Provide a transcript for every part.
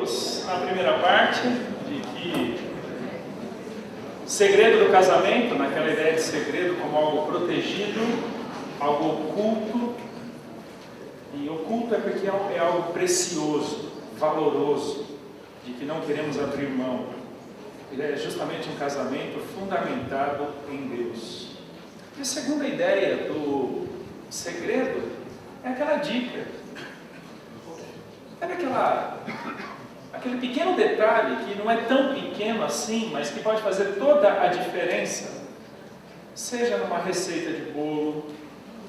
vimos na primeira parte de que segredo do casamento, naquela ideia de segredo como algo protegido, algo oculto, e oculto é porque é algo precioso, valoroso, de que não queremos abrir mão. Ele é justamente um casamento fundamentado em Deus. E a segunda ideia do segredo é aquela dica. Sabe aquele pequeno detalhe que não é tão pequeno assim, mas que pode fazer toda a diferença? Seja numa receita de bolo,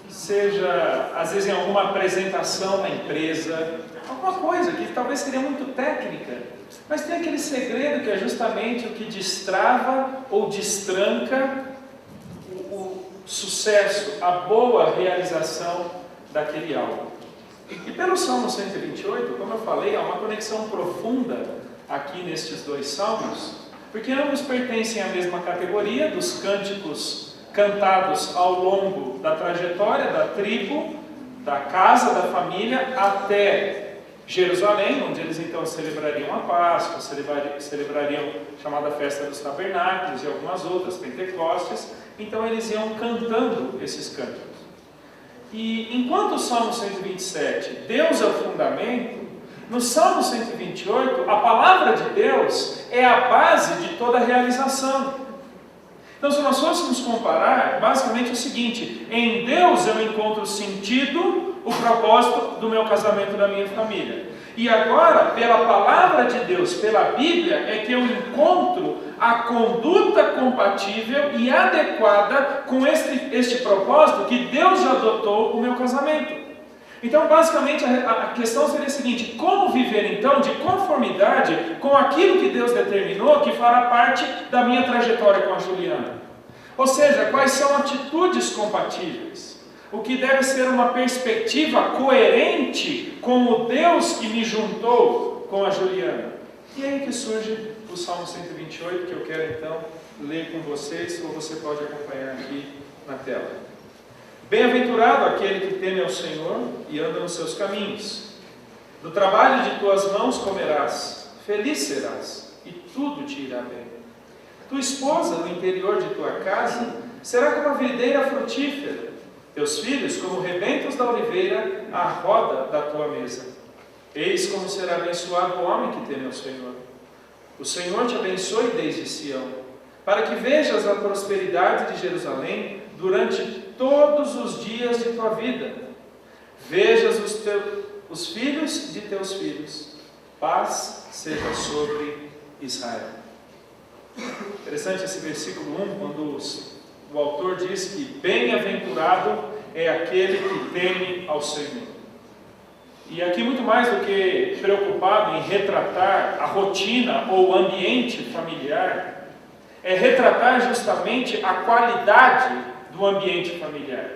seja às vezes em alguma apresentação na empresa, alguma coisa que talvez seria muito técnica, mas tem aquele segredo que é justamente o que destrava ou destranca o sucesso, a boa realização daquele algo. E pelo Salmo 128, como eu falei, há uma conexão profunda aqui nestes dois salmos, porque ambos pertencem à mesma categoria dos cânticos cantados ao longo da trajetória da tribo, da casa, da família, até Jerusalém, onde eles então celebrariam a Páscoa, celebrariam a chamada Festa dos Tabernáculos e algumas outras, Pentecostes. Então eles iam cantando esses cânticos. E enquanto o Salmo 127, Deus é o fundamento, no Salmo 128, a palavra de Deus é a base de toda a realização. Então, se nós fôssemos comparar, basicamente é o seguinte: em Deus eu encontro o sentido, o propósito do meu casamento, da minha família. E agora, pela palavra de Deus, pela Bíblia, é que eu encontro a conduta compatível e adequada com este propósito que Deus já adotou o meu casamento. Então, basicamente, a questão seria a seguinte: como viver então de conformidade com aquilo que Deus determinou que fará parte da minha trajetória com a Juliana? Ou seja, quais são atitudes compatíveis? O que deve ser uma perspectiva coerente com o Deus que me juntou com a Juliana? E aí que surge o Salmo 128, que eu quero então ler com vocês, ou você pode acompanhar aqui na tela. Bem-aventurado aquele que teme ao Senhor e anda nos seus caminhos. Do trabalho de tuas mãos comerás, feliz serás, e tudo te irá bem. Tua esposa no interior de tua casa será como a videira frutífera, teus filhos como rebentos da oliveira à roda da tua mesa. Eis como será abençoado o homem que teme ao Senhor. O Senhor te abençoe desde Sião, para que vejas a prosperidade de Jerusalém durante todos os dias de tua vida. Vejas os filhos de teus filhos. Paz seja sobre Israel. Interessante esse versículo 1, quando o autor diz que bem-aventurado é aquele que teme ao Senhor. E aqui, muito mais do que preocupado em retratar a rotina ou o ambiente familiar, é retratar justamente a qualidade do ambiente familiar,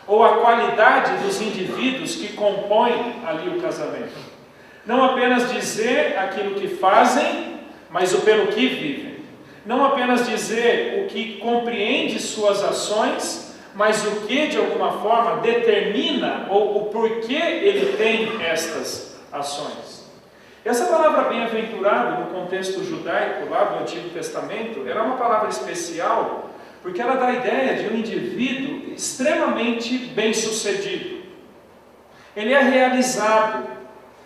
ou a qualidade dos indivíduos que compõem ali o casamento. Não apenas dizer aquilo que fazem, mas o pelo que vivem. Não apenas dizer o que compreende suas ações, mas o que de alguma forma determina ou o porquê ele tem estas ações. Essa palavra bem-aventurado no contexto judaico lá do Antigo Testamento era uma palavra especial porque ela dá a ideia de um indivíduo extremamente bem-sucedido. Ele é realizado,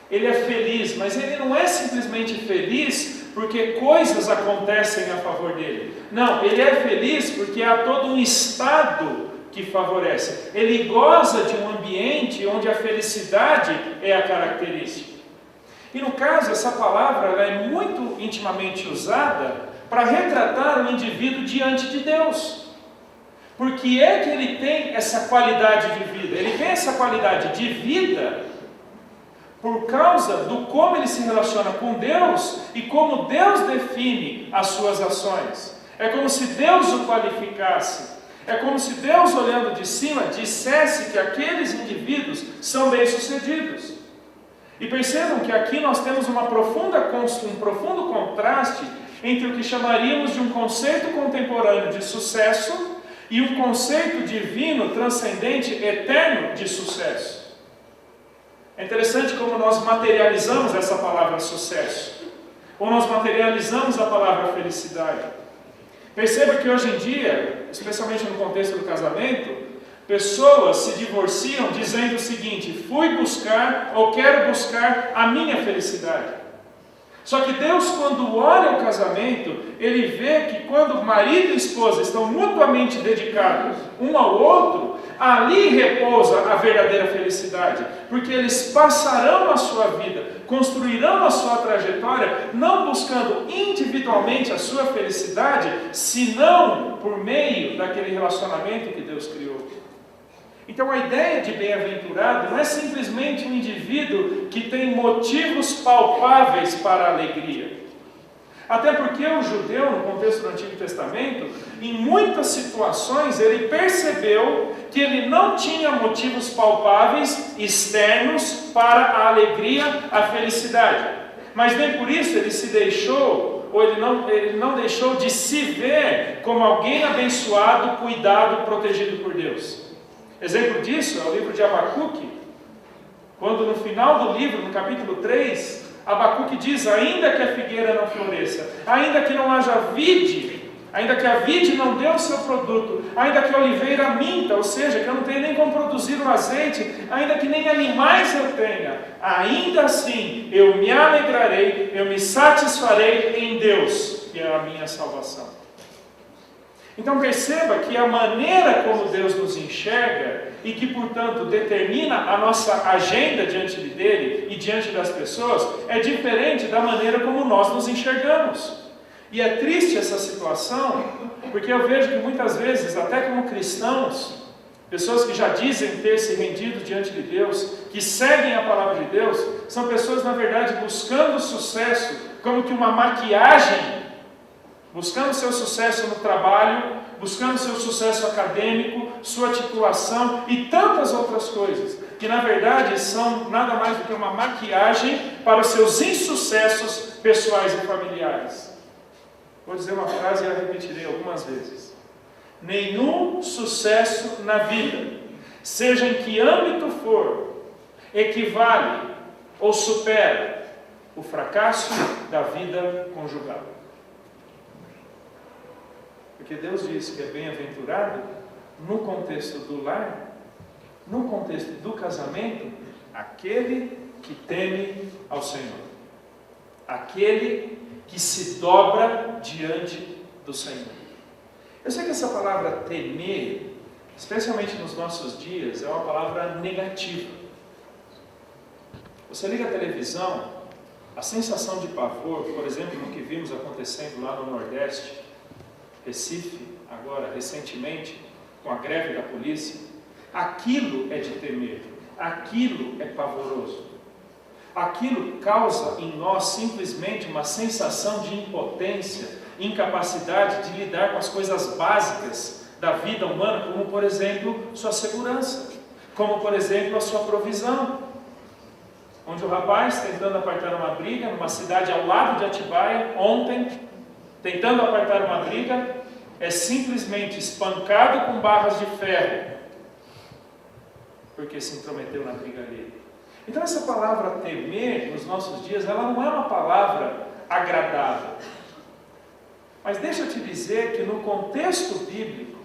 ele é feliz, mas ele não é simplesmente feliz porque coisas acontecem a favor dele. Não, ele é feliz porque há todo um estado que favorece. Ele goza de um ambiente onde a felicidade é a característica. E no caso, essa palavra ela é muito intimamente usada para retratar o indivíduo diante de Deus. Por que é que ele tem essa qualidade de vida? Ele tem essa qualidade de vida por causa do como ele se relaciona com Deus e como Deus define as suas ações. É como se Deus o qualificasse. É como se Deus, olhando de cima, dissesse que aqueles indivíduos são bem-sucedidos. E percebam que aqui nós temos um profundo contraste entre o que chamaríamos de um conceito contemporâneo de sucesso e um conceito divino, transcendente, eterno de sucesso. É interessante como nós materializamos essa palavra sucesso, ou nós materializamos a palavra felicidade. Perceba que hoje em dia, especialmente no contexto do casamento, pessoas se divorciam dizendo o seguinte: fui buscar ou quero buscar a minha felicidade. Só que Deus, quando olha o casamento, Ele vê que quando marido e esposa estão mutuamente dedicados um ao outro, ali repousa a verdadeira felicidade, porque eles passarão a sua vida, construirão a sua trajetória, não buscando individualmente a sua felicidade, senão por meio daquele relacionamento que Deus criou. Então a ideia de bem-aventurado não é simplesmente um indivíduo que tem motivos palpáveis para a alegria. Até porque o judeu, no contexto do Antigo Testamento, em muitas situações ele percebeu que ele não tinha motivos palpáveis externos para a alegria, a felicidade. Mas nem por isso ele se deixou, ou ele não deixou de se ver como alguém abençoado, cuidado, protegido por Deus. Exemplo disso é o livro de Abacuque, quando no final do livro, no capítulo 3, Abacuque diz: ainda que a figueira não floresça, ainda que não haja vide, ainda que a vide não dê o seu produto, ainda que a oliveira minta, ou seja, que eu não tenha nem como produzir o azeite, ainda que nem animais eu tenha, ainda assim eu me alegrarei, eu me satisfarei em Deus, que é a minha salvação. Então perceba que a maneira como Deus nos enxerga e que, portanto, determina a nossa agenda diante dele e diante das pessoas é diferente da maneira como nós nos enxergamos. E é triste essa situação, porque eu vejo que muitas vezes, até como cristãos, pessoas que já dizem ter se rendido diante de Deus, que seguem a palavra de Deus, são pessoas, na verdade, buscando sucesso como que uma maquiagem, buscando seu sucesso no trabalho, buscando seu sucesso acadêmico, sua titulação e tantas outras coisas, que na verdade são nada mais do que uma maquiagem para os seus insucessos pessoais e familiares. Vou dizer uma frase e a repetirei algumas vezes. Nenhum sucesso na vida, seja em que âmbito for, equivale ou supera o fracasso da vida conjugal. Porque Deus diz que é bem-aventurado no contexto do lar, no contexto do casamento, aquele que teme ao Senhor, aquele que se dobra diante do Senhor. Eu sei que essa palavra temer, especialmente nos nossos dias, é uma palavra negativa. Você liga a televisão, a sensação de pavor, por exemplo, no que vimos acontecendo lá no Nordeste, Recife, agora, recentemente, com a greve da polícia, aquilo é de temer, aquilo é pavoroso. Aquilo causa em nós simplesmente uma sensação de impotência, incapacidade de lidar com as coisas básicas da vida humana, como, por exemplo, sua segurança, como, por exemplo, a sua provisão. Onde o rapaz, tentando apartar uma briga, numa cidade ao lado de Atibaia, ontem, tentando apartar uma briga, é simplesmente espancado com barras de ferro, porque se intrometeu na briga dele. Então essa palavra temer, nos nossos dias, ela não é uma palavra agradável. Mas deixa eu te dizer que no contexto bíblico,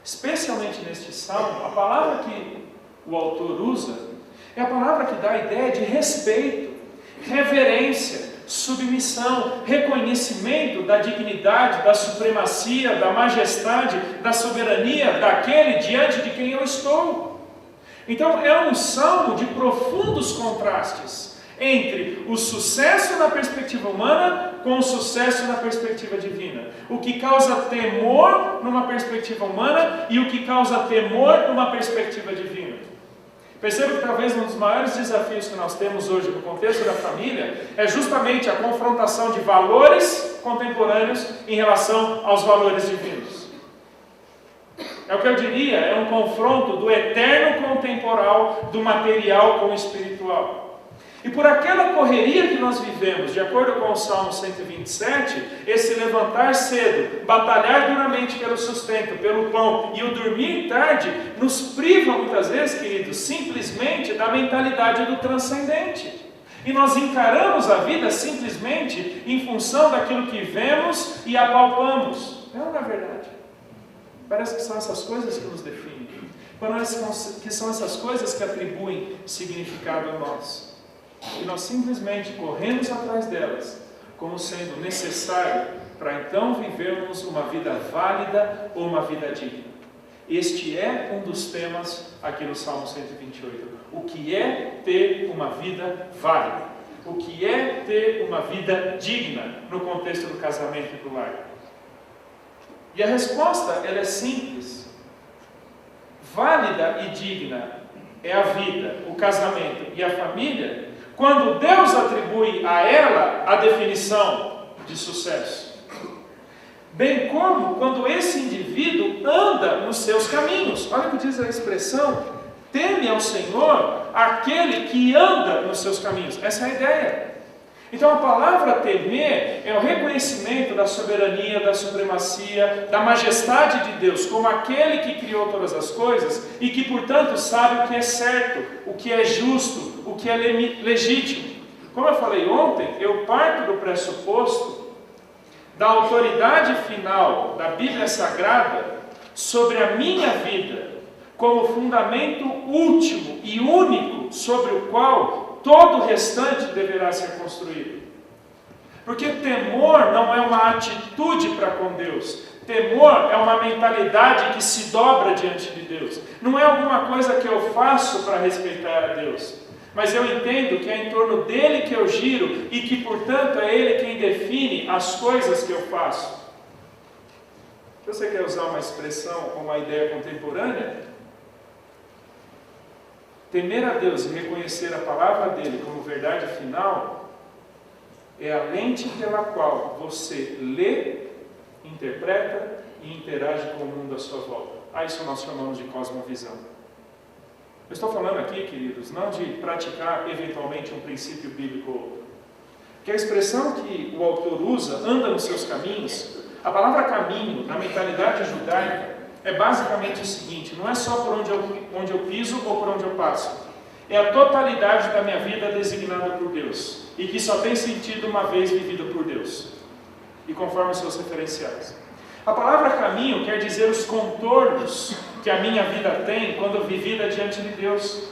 especialmente neste salmo, a palavra que o autor usa é a palavra que dá a ideia de respeito, reverência, submissão, reconhecimento da dignidade, da supremacia, da majestade, da soberania daquele diante de quem eu estou. Então é um salmo de profundos contrastes entre o sucesso na perspectiva humana com o sucesso na perspectiva divina. O que causa temor numa perspectiva humana e o que causa temor numa perspectiva divina. Perceba que talvez um dos maiores desafios que nós temos hoje no contexto da família é justamente a confrontação de valores contemporâneos em relação aos valores divinos. É o que eu diria, é um confronto do eterno com o temporal, do material com o espiritual. E por aquela correria que nós vivemos, de acordo com o Salmo 127, esse levantar cedo, batalhar duramente pelo sustento, pelo pão e o dormir tarde, nos priva muitas vezes, queridos, simplesmente da mentalidade do transcendente. E nós encaramos a vida simplesmente em função daquilo que vemos e apalpamos. Não é verdade. Parece que são essas coisas que nos definem. Parece que são essas coisas que atribuem significado a nós. E nós simplesmente corremos atrás delas, como sendo necessário para então vivermos uma vida válida ou uma vida digna. Este é um dos temas aqui no Salmo 128. O que é ter uma vida válida? O que é ter uma vida digna no contexto do casamento e do lar? E a resposta, ela é simples. Válida e digna é a vida, o casamento e a família, quando Deus atribui a ela a definição de sucesso. Bem como quando esse indivíduo anda nos seus caminhos. Olha o que diz a expressão: teme ao Senhor aquele que anda nos seus caminhos. Essa é a ideia. Então a palavra temer é o reconhecimento da soberania, da supremacia, da majestade de Deus como aquele que criou todas as coisas e que, portanto, sabe o que é certo, o que é justo, o que é legítimo. Como eu falei ontem, eu parto do pressuposto da autoridade final da Bíblia Sagrada sobre a minha vida como fundamento último e único sobre o qual todo o restante deverá ser construído. Porque temor não é uma atitude para com Deus. Temor é uma mentalidade que se dobra diante de Deus. Não é alguma coisa que eu faço para respeitar a Deus. Mas eu entendo que é em torno dele que eu giro e que, portanto, é ele quem define as coisas que eu faço. Se você quer usar uma expressão ou uma ideia contemporânea, temer a Deus e reconhecer a palavra dele como verdade final é a lente pela qual você lê, interpreta e interage com o mundo à sua volta. A isso nós chamamos de cosmovisão. Eu estou falando aqui, queridos, não de praticar eventualmente um princípio bíblico ou outro. Porque a expressão que o autor usa, anda nos seus caminhos, a palavra caminho, na mentalidade judaica, é basicamente o seguinte: não é só por onde eu piso ou por onde eu passo. É a totalidade da minha vida designada por Deus. E que só tem sentido uma vez vivida por Deus. E conforme os seus referenciais. A palavra caminho quer dizer os contornos que a minha vida tem quando vivida diante de Deus.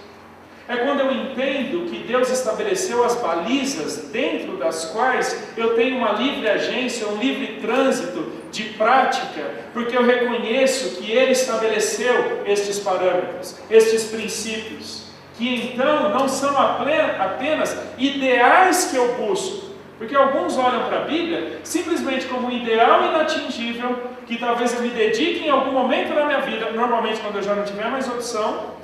É quando eu entendo que Deus estabeleceu as balizas dentro das quais eu tenho uma livre agência, um livre trânsito de prática, porque eu reconheço que Ele estabeleceu estes parâmetros, estes princípios, que então não são apenas ideais que eu busco, porque alguns olham para a Bíblia simplesmente como um ideal inatingível, que talvez eu me dedique em algum momento da minha vida, normalmente quando eu já não tiver mais opção.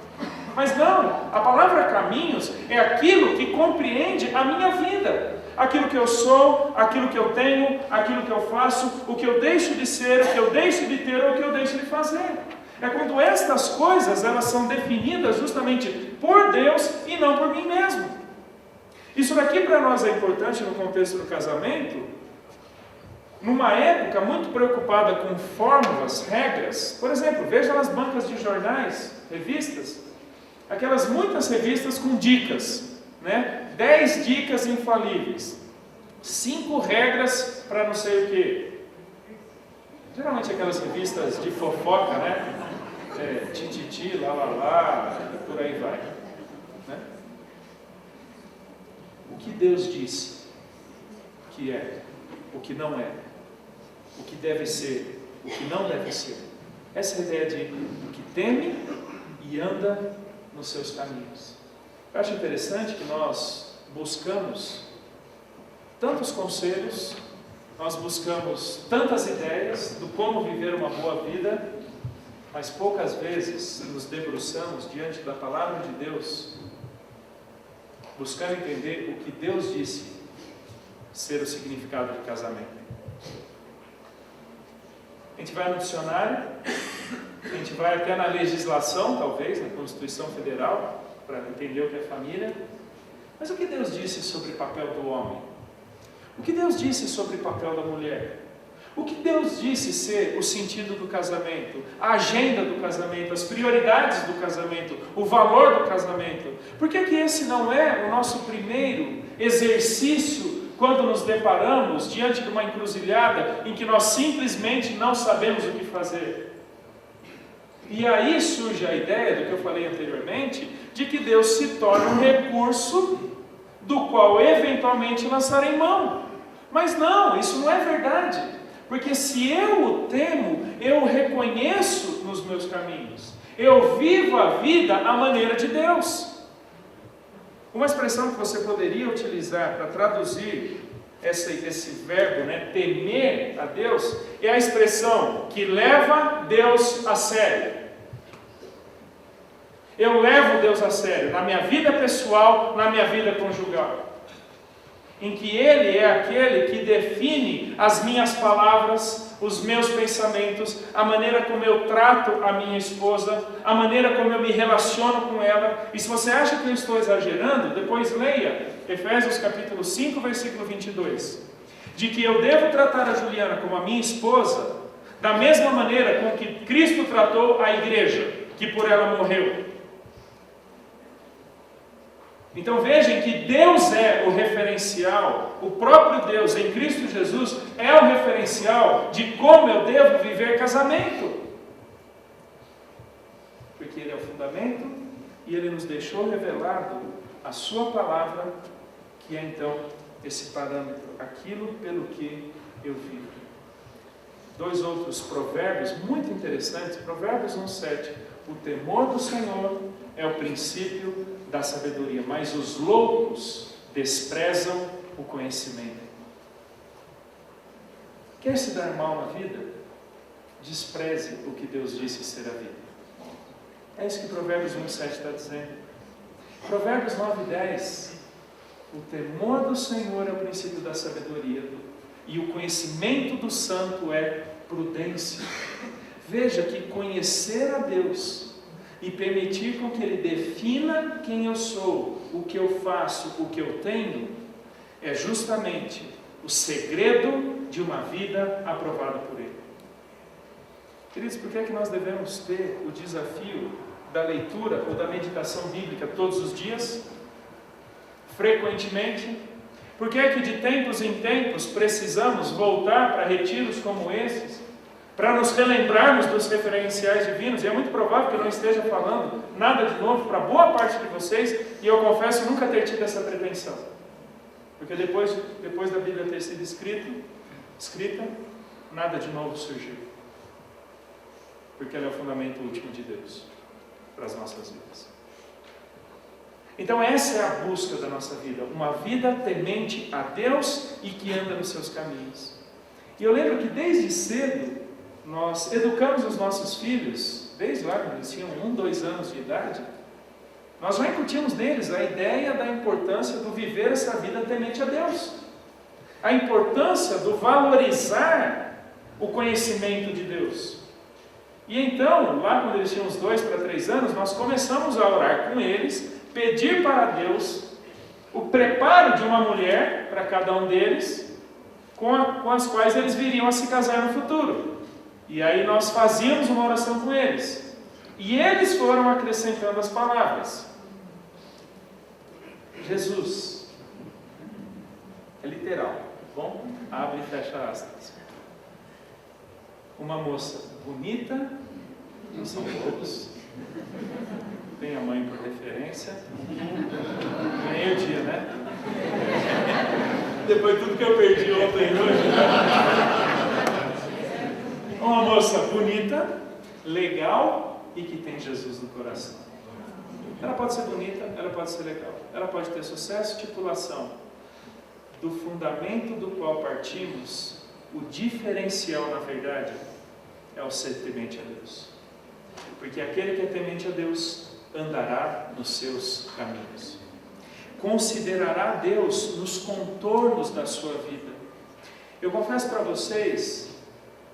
Mas não, a palavra caminhos é aquilo que compreende a minha vida. Aquilo que eu sou, aquilo que eu tenho, aquilo que eu faço, o que eu deixo de ser, o que eu deixo de ter ou o que eu deixo de fazer. É quando estas coisas elas são definidas justamente por Deus e não por mim mesmo. Isso daqui para nós é importante no contexto do casamento, numa época muito preocupada com fórmulas, regras. Por exemplo, veja nas bancas de jornais, revistas, aquelas muitas revistas com dicas, né? 10 dicas infalíveis, 5 regras para não sei o que. Geralmente aquelas revistas de fofoca, né? Tititi, lá, por aí vai. Né? O que Deus disse que é, o que não é, o que deve ser, o que não deve ser. Essa é a ideia de que teme e anda nos seus caminhos. Eu acho interessante que nós buscamos tantos conselhos, nós buscamos tantas ideias do como viver uma boa vida, mas poucas vezes nos debruçamos diante da palavra de Deus, buscando entender o que Deus disse ser o significado de casamento. A gente vai no dicionário, a gente vai até na legislação, talvez, na Constituição Federal, para entender o que é família, Mas o que Deus disse sobre o papel do homem? O que Deus disse sobre o papel da mulher? O que Deus disse ser o sentido do casamento, a agenda do casamento, as prioridades do casamento, o valor do casamento? Por que esse não é o nosso primeiro exercício quando nos deparamos diante de uma encruzilhada em que nós simplesmente não sabemos o que fazer? E aí surge a ideia do que eu falei anteriormente, de que Deus se torna um recurso do qual eventualmente lançarei mão. Mas não, isso não é verdade. Porque se eu o temo, eu o reconheço nos meus caminhos. Eu vivo a vida à maneira de Deus. Uma expressão que você poderia utilizar para traduzir esse verbo, temer a Deus, é a expressão que leva Deus a sério. Eu levo Deus a sério na minha vida pessoal, na minha vida conjugal, em que Ele é aquele que define as minhas palavras, os meus pensamentos, a maneira como eu trato a minha esposa, a maneira como eu me relaciono com ela. E se você acha que eu estou exagerando, depois leia Efésios capítulo 5, versículo 22, de que eu devo tratar a Juliana como a minha esposa, da mesma maneira com que Cristo tratou a igreja, que por ela morreu. Então vejam que Deus é o referencial, o próprio Deus em Cristo Jesus é o referencial de como eu devo viver casamento. Porque Ele é o fundamento e Ele nos deixou revelado a Sua palavra, que é então esse parâmetro, aquilo pelo que eu vivo. Dois outros provérbios muito interessantes, Provérbios 1:7, o temor do Senhor é o princípio da sabedoria, mas os loucos desprezam o conhecimento. Quer se dar mal na vida? Despreze o que Deus disse ser a vida. É isso que Provérbios 1:7 está dizendo. Provérbios 9:10, o temor do Senhor é o princípio da sabedoria, e o conhecimento do santo é prudência. Veja que conhecer a Deus e permitir com que Ele defina quem eu sou, o que eu faço, o que eu tenho, é justamente o segredo de uma vida aprovada por Ele. Queridos, por que é que nós devemos ter o desafio da leitura ou da meditação bíblica todos os dias? Frequentemente? Por que é que de tempos em tempos precisamos voltar para retiros como esses? Para nos relembrarmos dos referenciais divinos, e é muito provável que eu não esteja falando nada de novo para boa parte de vocês, e eu confesso nunca ter tido essa pretensão. Porque depois da Bíblia ter sido escrita, nada de novo surgiu. Porque ela é o fundamento último de Deus para as nossas vidas. Então essa é a busca da nossa vida, uma vida temente a Deus e que anda nos seus caminhos. E eu lembro que desde cedo, nós educamos os nossos filhos, desde lá quando eles tinham 1, 2 anos de idade, nós já incutimos neles a ideia da importância do viver essa vida temente a Deus. A importância do valorizar o conhecimento de Deus. E então, lá quando eles tinham uns 2 para 3 anos, nós começamos a orar com eles, pedir para Deus o preparo de uma mulher para cada um deles, com as quais eles viriam a se casar no futuro. E aí nós fazíamos uma oração com eles. E eles foram acrescentando as palavras. Jesus. É literal, tá bom? Abre e fecha aspas. Uma moça bonita, não são todos. Tem a mãe por referência. Ganhei o dia, né? Depois de tudo que eu perdi ontem e hoje. Uma moça bonita, legal e que tem Jesus no coração. Ela pode ser bonita, ela pode ser legal, ela pode ter sucesso e titulação. Do fundamento do qual partimos, o diferencial, na verdade, é o ser temente a Deus. Porque aquele que é temente a Deus andará nos seus caminhos. Considerará Deus nos contornos da sua vida. Eu confesso para vocês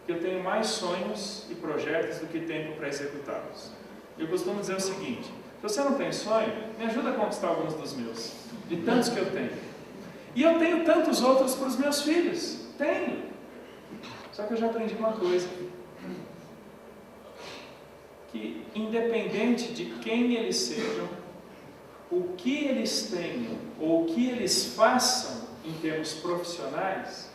que eu tenho mais sonhos e projetos do que tempo para executá-los. Eu costumo dizer o seguinte: Se você não tem sonho, me ajuda a conquistar alguns dos meus, de tantos que eu tenho. E eu tenho tantos outros para os meus filhos. Tenho. Só que eu já aprendi uma coisa. Que independente de quem eles sejam, o que eles tenham, ou o que eles façam em termos profissionais,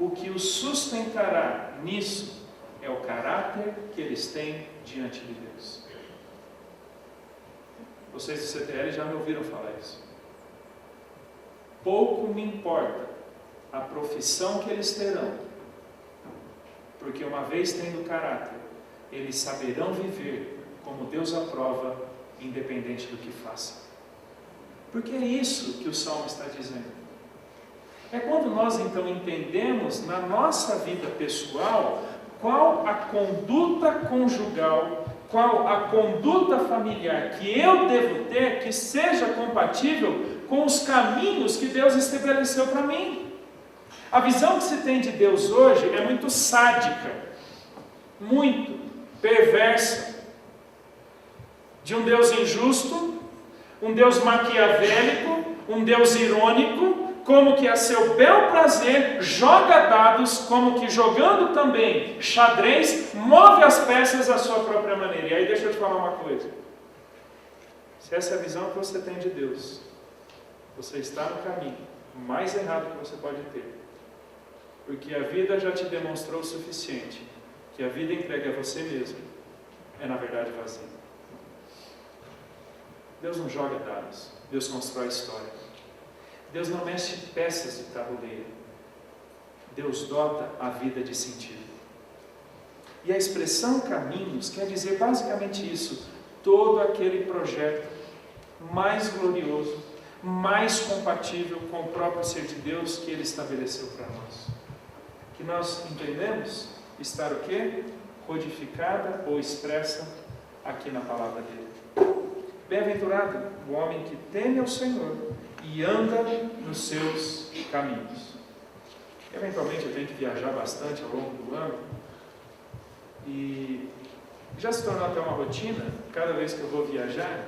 o que os sustentará nisso é o caráter que eles têm diante de Deus. Vocês do CTL já me ouviram falar isso. Pouco me importa a profissão que eles terão, porque uma vez tendo caráter, eles saberão viver como Deus aprova, independente do que façam. Porque é isso que o Salmo está dizendo. É quando nós então entendemos na nossa vida pessoal qual a conduta conjugal, qual a conduta familiar que eu devo ter que seja compatível com os caminhos que Deus estabeleceu para mim. A visão que se tem de Deus hoje é muito sádica, muito perversa, de um Deus injusto, um Deus maquiavélico, um Deus irônico, como que a seu bel prazer joga dados, como que jogando também xadrez, move as peças à sua própria maneira. E aí deixa eu te falar uma coisa. Se essa é a visão que você tem de Deus, você está no caminho mais errado que você pode ter. Porque a vida já te demonstrou o suficiente, que a vida entregue a você mesmo é na verdade vazia. Deus não joga dados, Deus constrói história. Deus não mexe peças de tabuleiro. Deus dota a vida de sentido. E a expressão caminhos quer dizer basicamente isso. Todo aquele projeto mais glorioso, mais compatível com o próprio ser de Deus que Ele estabeleceu para nós. Que nós entendemos estar o quê? Codificada ou expressa aqui na palavra dele. Bem-aventurado o homem que teme ao Senhor e anda nos seus caminhos. Eventualmente eu tenho que viajar bastante ao longo do ano e já se tornou até uma rotina. Cada vez que eu vou viajar,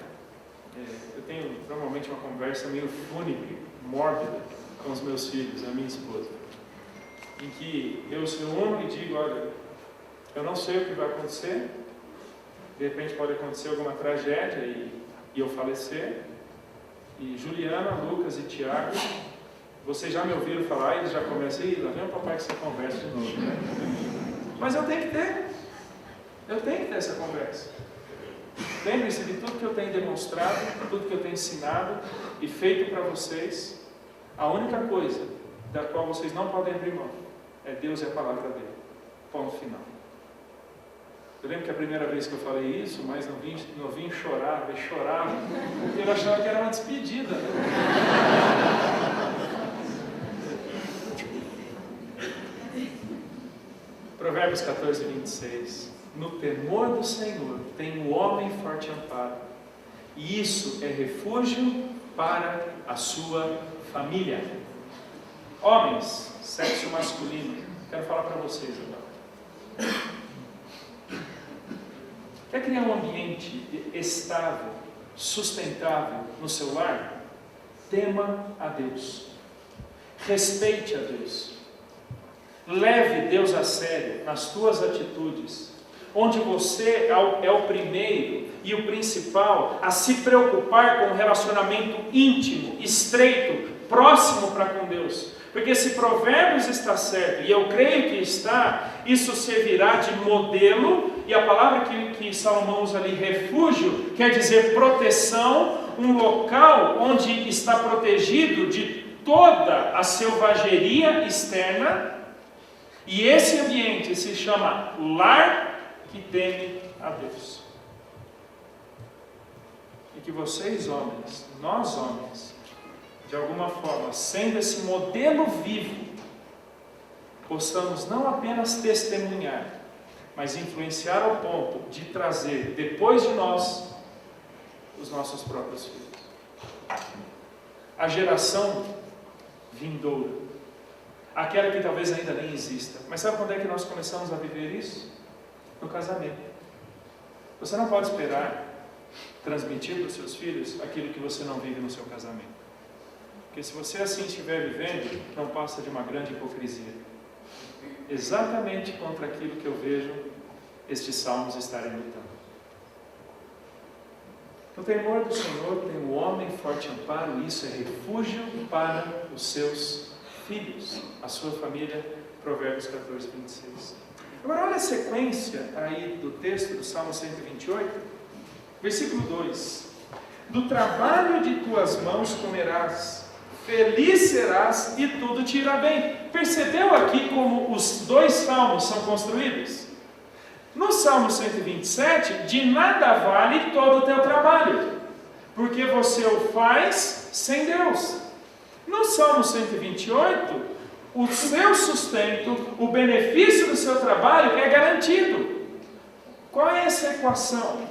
eu tenho normalmente uma conversa meio fúnebre, mórbida com os meus filhos, a minha esposa, em que eu os reúno e digo: olha, eu não sei o que vai acontecer, de repente pode acontecer alguma tragédia e eu falecer. E Juliana, Lucas e Tiago, vocês já me ouviram falar, eles já começam, lá vem o papai que você conversa de novo, né? Mas eu tenho que ter essa conversa. Lembre-se de tudo que eu tenho demonstrado, tudo que eu tenho ensinado e feito para vocês. A única coisa da qual vocês não podem abrir mão é Deus e a palavra dele. Ponto final. Eu lembro que a primeira vez que eu falei isso, mas novinho chorava, porque eu achava que era uma despedida. Né? Provérbios 14, 26. No temor do Senhor tem o homem forte amparo, e isso é refúgio para a sua família. Homens, sexo masculino, quero falar para vocês agora. Quer criar um ambiente estável, sustentável no seu lar? Tema a Deus. Respeite a Deus. Leve Deus a sério nas tuas atitudes, onde você é o primeiro e o principal a se preocupar com um relacionamento íntimo, estreito, próximo para com Deus. Porque se Provérbios está certo, e eu creio que está, isso servirá de modelo, e a palavra que Salomão usa ali, refúgio, quer dizer proteção, um local onde está protegido de toda a selvageria externa, e esse ambiente se chama lar que teme a Deus. E que vocês homens, nós homens, de alguma forma, sendo esse modelo vivo, possamos não apenas testemunhar, mas influenciar ao ponto de trazer depois de nós os nossos próprios filhos. A geração vindoura, aquela que talvez ainda nem exista. Mas sabe quando é que nós começamos a viver isso? No casamento. Você não pode esperar transmitir para os seus filhos aquilo que você não vive no seu casamento. Porque se você assim estiver vivendo, não passa de uma grande hipocrisia. Exatamente contra aquilo que eu vejo estes salmos estarem lutando. No temor do Senhor tem o homem forte amparo, e isso é refúgio para os seus filhos, a sua família. Provérbios 14, 26. Agora olha a sequência aí do texto do Salmo 128, versículo 2. Do trabalho de tuas mãos comerás, feliz serás e tudo te irá bem. Percebeu aqui como os dois salmos são construídos? No Salmo 127, de nada vale todo o teu trabalho, porque você o faz sem Deus. No Salmo 128, o seu sustento, o benefício do seu trabalho é garantido. Qual é essa equação?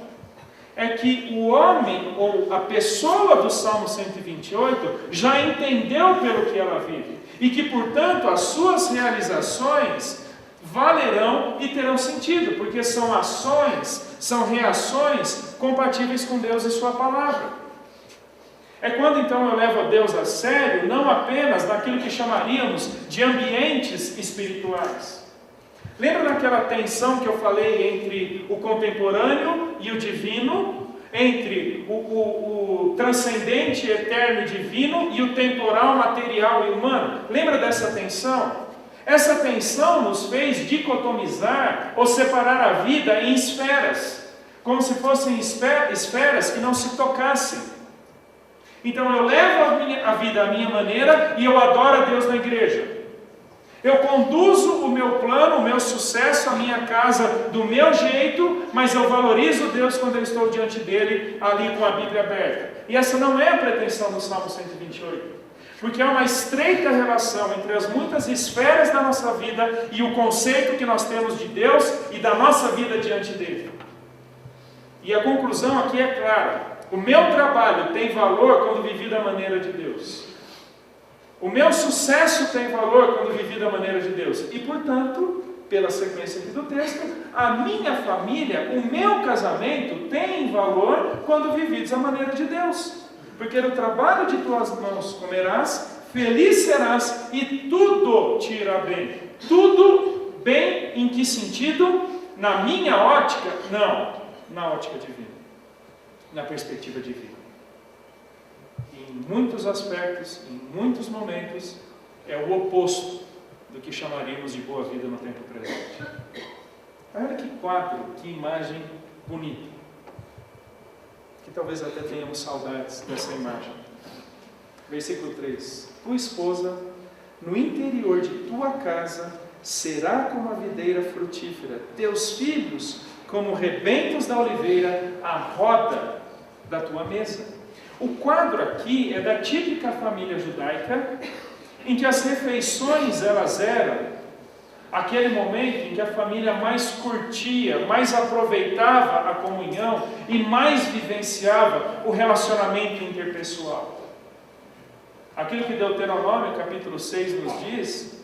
É que o homem, ou a pessoa do Salmo 128, já entendeu pelo que ela vive, e que, portanto, as suas realizações valerão e terão sentido, porque são ações, são reações compatíveis com Deus e sua palavra. É quando então eu levo a Deus a sério, não apenas naquilo que chamaríamos de ambientes espirituais. Lembra daquela tensão que eu falei entre o contemporâneo e o divino, entre o transcendente, eterno e divino e o temporal, material e humano? Lembra dessa tensão? Essa tensão nos fez dicotomizar ou separar a vida em esferas, como se fossem esferas que não se tocassem. Então eu levo a vida à minha maneira e eu adoro a Deus na igreja. Eu conduzo o meu plano, o meu sucesso, a minha casa do meu jeito, mas eu valorizo Deus quando eu estou diante dele, ali com a Bíblia aberta. E essa não é a pretensão do Salmo 128. Porque há uma estreita relação entre as muitas esferas da nossa vida e o conceito que nós temos de Deus e da nossa vida diante dele. E a conclusão aqui é clara. O meu trabalho tem valor quando vivi da maneira de Deus. O meu sucesso tem valor quando vivi da maneira de Deus. E, portanto, pela sequência aqui do texto, a minha família, o meu casamento tem valor quando vividos da maneira de Deus. Porque no trabalho de tuas mãos comerás, feliz serás e tudo te irá bem. Tudo bem em que sentido? Na minha ótica? Não, na ótica divina. Na perspectiva divina. Em muitos aspectos, em muitos momentos, é o oposto do que chamaríamos de boa vida no tempo presente. Olha que quadro, que imagem bonita. Que talvez até tenhamos saudades dessa imagem. Versículo 3. Tua esposa, no interior de tua casa, será como a videira frutífera, teus filhos como rebentos da oliveira, à roda da tua mesa. O quadro aqui é da típica família judaica, em que as refeições elas eram aquele momento em que a família mais curtia, mais aproveitava a comunhão e mais vivenciava o relacionamento interpessoal. Aquilo que Deuteronômio capítulo 6 nos diz,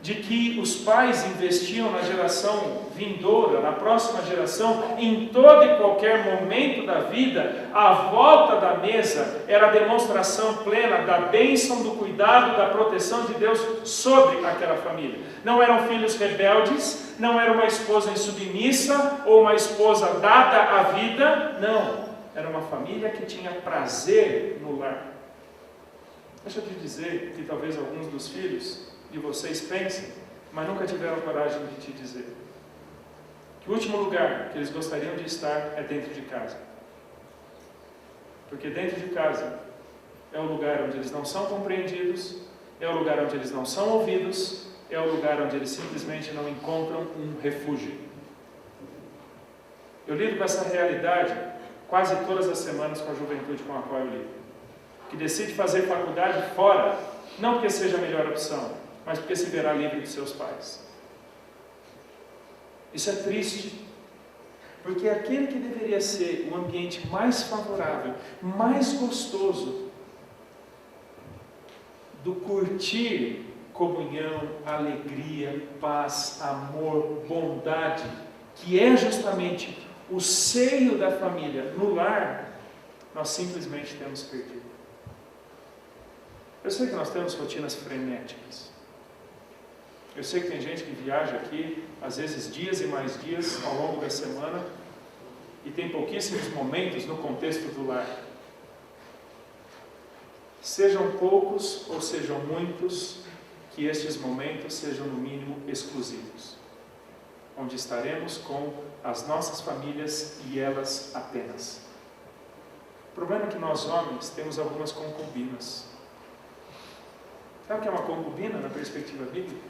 de que os pais investiam na geração vindoura, na próxima geração, em todo e qualquer momento da vida, a volta da mesa era a demonstração plena da bênção, do cuidado, da proteção de Deus sobre aquela família. Não eram filhos rebeldes, não era uma esposa insubmissa ou uma esposa dada à vida, não. Era uma família que tinha prazer no lar. Deixa eu te dizer que talvez alguns dos filhos de vocês pensem, mas nunca tiveram coragem de te dizer que o último lugar que eles gostariam de estar é dentro de casa. Porque dentro de casa é o lugar onde eles não são compreendidos, é o lugar onde eles não são ouvidos, é o lugar onde eles simplesmente não encontram um refúgio. Eu lido com essa realidade quase todas as semanas com a juventude com a qual eu lido, que decide fazer faculdade fora, não porque seja a melhor opção, mas porque se verá livre de seus pais. Isso é triste, porque aquele que deveria ser o ambiente mais favorável, mais gostoso, do curtir comunhão, alegria, paz, amor, bondade, que é justamente o seio da família no lar, nós simplesmente temos perdido. Eu sei que nós temos rotinas frenéticas. Eu sei que tem gente que viaja aqui, às vezes dias e mais dias ao longo da semana, e tem pouquíssimos momentos no contexto do lar. Sejam poucos ou sejam muitos, que estes momentos sejam no mínimo exclusivos, onde estaremos com as nossas famílias e elas apenas. O problema é que nós homens temos algumas concubinas. Sabe o que é uma concubina na perspectiva bíblica?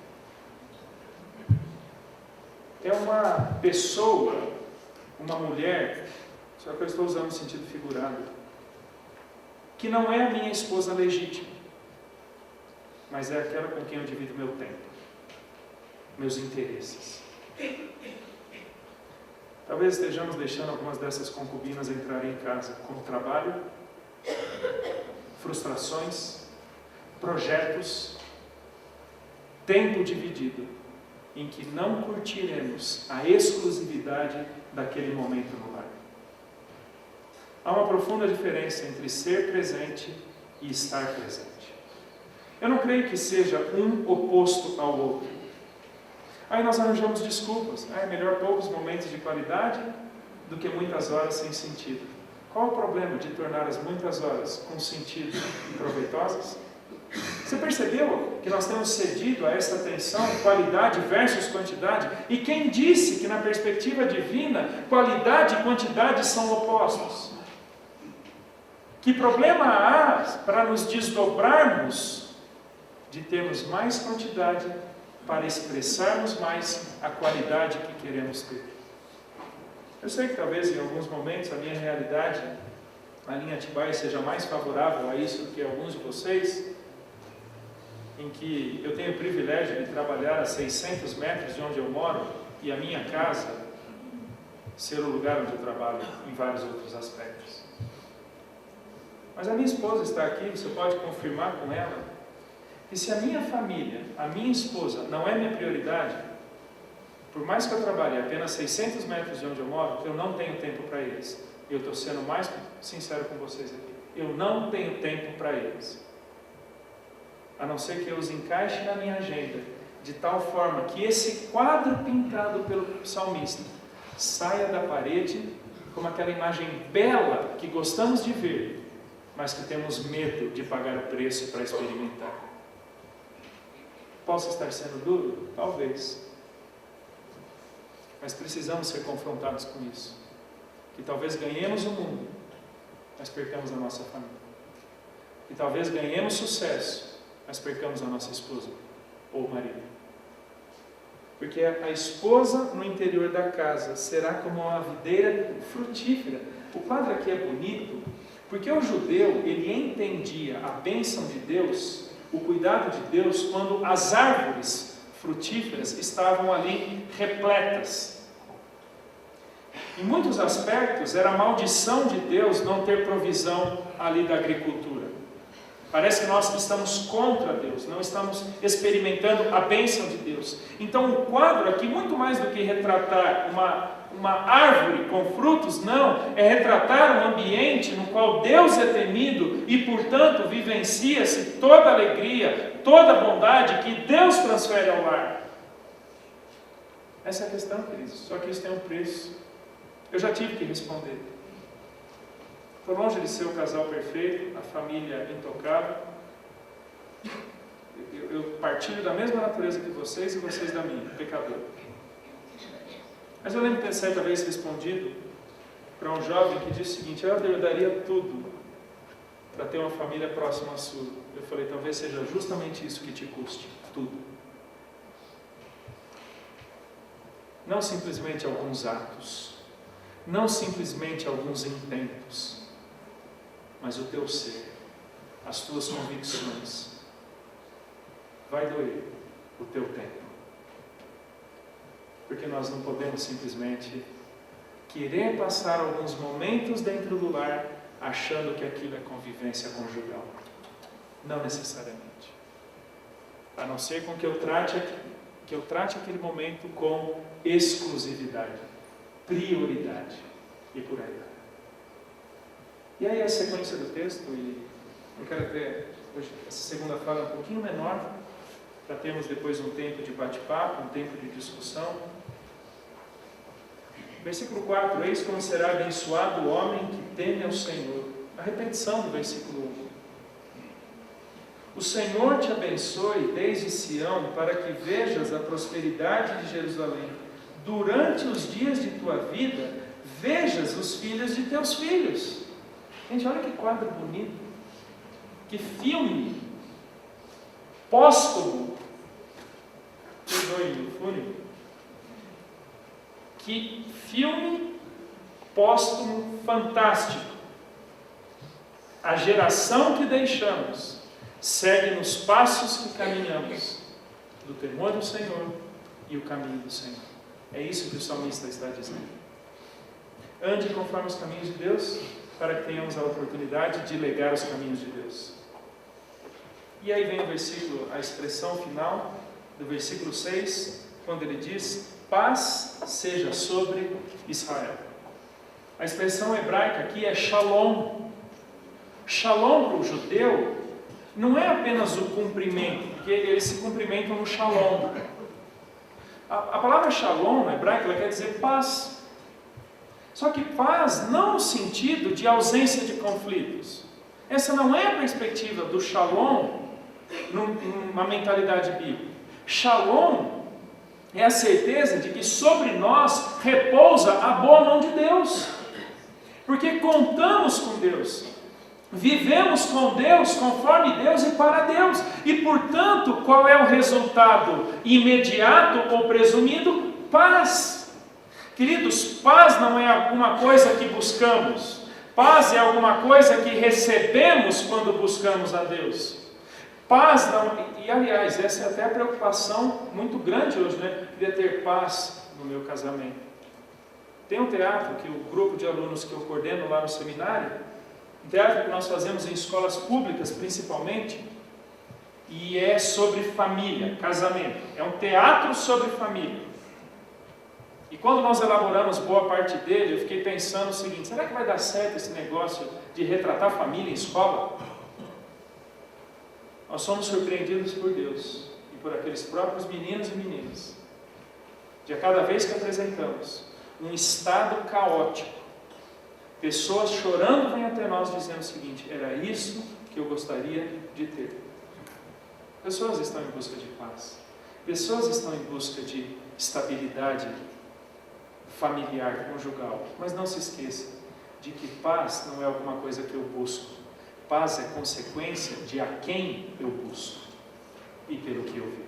É uma pessoa, uma mulher, só que eu estou usando no sentido figurado, que não é a minha esposa legítima, mas é aquela com quem eu divido meu tempo, meus interesses. Talvez estejamos deixando algumas dessas concubinas entrarem em casa, como trabalho, frustrações, projetos, tempo dividido, em que não curtiremos a exclusividade daquele momento no lar. Há uma profunda diferença entre ser presente e estar presente. Eu não creio que seja um oposto ao outro. Aí nós arranjamos desculpas. É melhor poucos momentos de qualidade do que muitas horas sem sentido. Qual o problema de tornar as muitas horas com sentido e proveitosas? Você percebeu que nós temos cedido a essa tensão, qualidade versus quantidade? E quem disse que na perspectiva divina, qualidade e quantidade são opostos? Que problema há para nos desdobrarmos de termos mais quantidade para expressarmos mais a qualidade que queremos ter? Eu sei que talvez em alguns momentos a minha realidade, a linha Atibaia, seja mais favorável a isso do que alguns de vocês, em que eu tenho o privilégio de trabalhar a 600 metros de onde eu moro e a minha casa ser o lugar onde eu trabalho em vários outros aspectos. Mas a minha esposa está aqui, você pode confirmar com ela, que se a minha família, a minha esposa, não é minha prioridade, por mais que eu trabalhe apenas 600 metros de onde eu moro, eu não tenho tempo para eles. Eu estou sendo mais sincero com vocês aqui. Eu não tenho tempo para eles. A não ser que eu os encaixe na minha agenda, de tal forma que esse quadro pintado pelo salmista saia da parede como aquela imagem bela que gostamos de ver, mas que temos medo de pagar o preço para experimentar. Posso estar sendo duro? Talvez. Mas precisamos ser confrontados com isso. Que talvez ganhemos o mundo, mas percamos a nossa família. Que talvez ganhemos sucesso, mas percamos a nossa esposa ou marido. Porque a esposa no interior da casa será como uma videira frutífera. O quadro aqui é bonito, porque o judeu, ele entendia a bênção de Deus, o cuidado de Deus, quando as árvores frutíferas estavam ali repletas. Em muitos aspectos, era a maldição de Deus não ter provisão ali da agricultura. Parece que nós estamos contra Deus, não estamos experimentando a bênção de Deus. Então o quadro aqui, muito mais do que retratar uma árvore com frutos, não, é retratar um ambiente no qual Deus é temido e, portanto, vivencia-se toda a alegria, toda a bondade que Deus transfere ao lar. Essa é a questão, queridos, só que isso tem um preço. Eu já tive que responder. Estou longe de ser o casal perfeito, a família intocável. Eu partilho da mesma natureza que vocês e vocês da minha, pecador. Mas eu lembro de ter certa vez respondido para um jovem que disse o seguinte: eu daria tudo para ter uma família próxima à sua. Eu falei, talvez seja justamente isso que te custe, tudo. Não simplesmente alguns atos, não simplesmente alguns intentos, mas o teu ser, as tuas convicções. Vai doer o teu tempo. Porque nós não podemos simplesmente querer passar alguns momentos dentro do lar achando que aquilo é convivência conjugal. Não necessariamente. A não ser com que eu trate aquele momento com exclusividade, prioridade. e por aí vai. E aí a sequência do texto, e eu quero ter hoje essa segunda fala um pouquinho menor, para termos depois um tempo de bate-papo, um tempo de discussão. Versículo 4, eis como será abençoado o homem que teme ao Senhor. A repetição do versículo 1. O Senhor te abençoe desde Sião, para que vejas a prosperidade de Jerusalém. Durante os dias de tua vida, vejas os filhos de teus filhos. Gente, olha que quadro bonito. Que filme póstumo. Perdoe-me, fúnebre. Que filme póstumo fantástico. A geração que deixamos segue nos passos que caminhamos, do temor do Senhor e o caminho do Senhor. É isso que o salmista está dizendo. Ande conforme os caminhos de Deus, para que tenhamos a oportunidade de legar os caminhos de Deus. E aí vem o versículo, a expressão final do versículo 6, quando ele diz: paz seja sobre Israel. A expressão hebraica aqui é shalom. Shalom para o judeu não é apenas o cumprimento, porque eles se cumprimentam no shalom. A palavra shalom no hebraico ela quer dizer paz. Só que paz não no sentido de ausência de conflitos. Essa não é a perspectiva do shalom numa mentalidade bíblica. Shalom é a certeza de que sobre nós repousa a boa mão de Deus. Porque contamos com Deus. Vivemos com Deus, conforme Deus e para Deus. E portanto, qual é o resultado imediato ou presumido? Paz. Queridos, paz não é alguma coisa que buscamos. Paz é alguma coisa que recebemos quando buscamos a Deus. Paz não... E aliás, essa é até a preocupação muito grande hoje, né? De ter paz no meu casamento. Tem um teatro que o grupo de alunos que eu coordeno lá no seminário, um teatro que nós fazemos em escolas públicas principalmente, e é sobre família, casamento. É um teatro sobre família. E quando nós elaboramos boa parte dele, eu fiquei pensando o seguinte: será que vai dar certo esse negócio de retratar família em escola? Nós somos surpreendidos por Deus e por aqueles próprios meninos e meninas, de a cada vez que apresentamos um estado caótico, pessoas chorando vêm até nós dizendo o seguinte: era isso que eu gostaria de ter. Pessoas estão em busca de paz, pessoas estão em busca de estabilidade familiar, conjugal, mas não se esqueça de que paz não é alguma coisa que eu busco. Paz é consequência de a quem eu busco e pelo que eu vivo.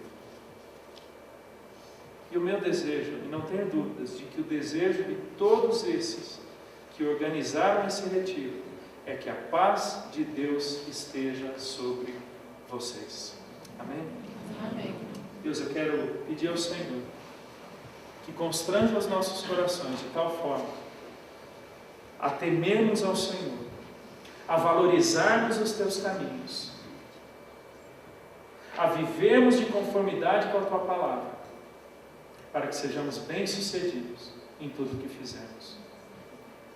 E o meu desejo, e não tenho dúvidas de que o desejo de todos esses que organizaram esse retiro é que a paz de Deus esteja sobre vocês. Amém? Amém. Deus, eu quero pedir ao Senhor que constranja os nossos corações de tal forma a temermos ao Senhor, a valorizarmos os teus caminhos, a vivermos de conformidade com a tua palavra, para que sejamos bem-sucedidos em tudo o que fizermos.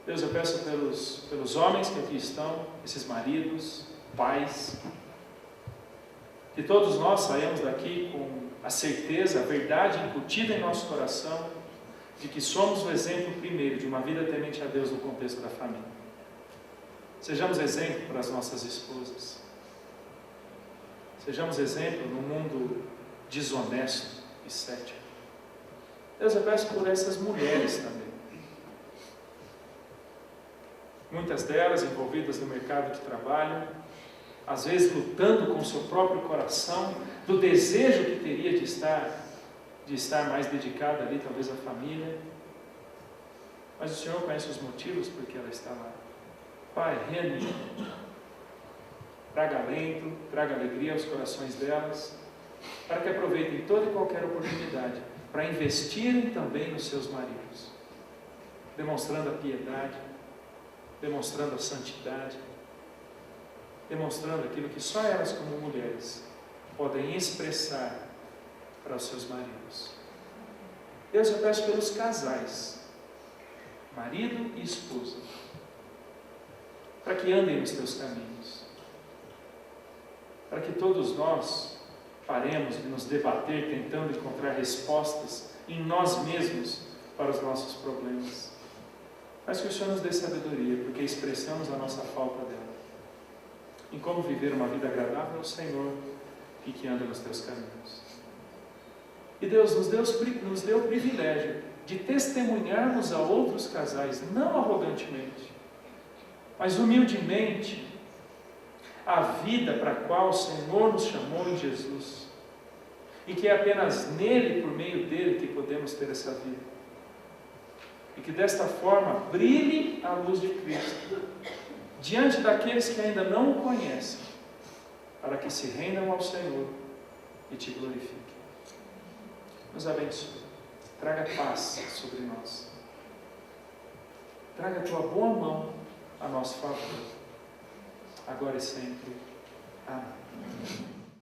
Deus, eu peço pelos homens que aqui estão, esses maridos, pais, que todos nós saímos daqui com a certeza, a verdade incutida em nosso coração, de que somos o exemplo primeiro de uma vida temente a Deus no contexto da família. Sejamos exemplo para as nossas esposas. Sejamos exemplo no mundo desonesto e cético. Deus, eu peço por essas mulheres também. Muitas delas envolvidas no mercado de trabalho, às vezes lutando com o seu próprio coração, do desejo que teria de estar mais dedicada ali, talvez à família. Mas o Senhor conhece os motivos por que ela está lá. Pai, reanime, traga alento, traga alegria aos corações delas, para que aproveitem toda e qualquer oportunidade para investirem também nos seus maridos, demonstrando a piedade, demonstrando a santidade, demonstrando aquilo que só elas como mulheres podem expressar para os seus maridos. Deus, eu peço pelos casais, marido e esposa, para que andem nos teus caminhos, para que todos nós paremos de nos debater tentando encontrar respostas em nós mesmos para os nossos problemas, mas que o Senhor nos dê sabedoria, porque expressamos a nossa falta dela, em como viver uma vida agradável ao Senhor e que anda nos teus caminhos. E Deus nos deu o privilégio de testemunharmos a outros casais, não arrogantemente, mas humildemente, a vida para a qual o Senhor nos chamou em Jesus, e que é apenas nele, por meio dele, que podemos ter essa vida. E que desta forma brilhe a luz de Cristo diante daqueles que ainda não o conhecem, para que se rendam ao Senhor e te glorifiquem. Nos abençoe, traga paz sobre nós, traga a tua boa mão a nosso favor, agora e sempre. Amém.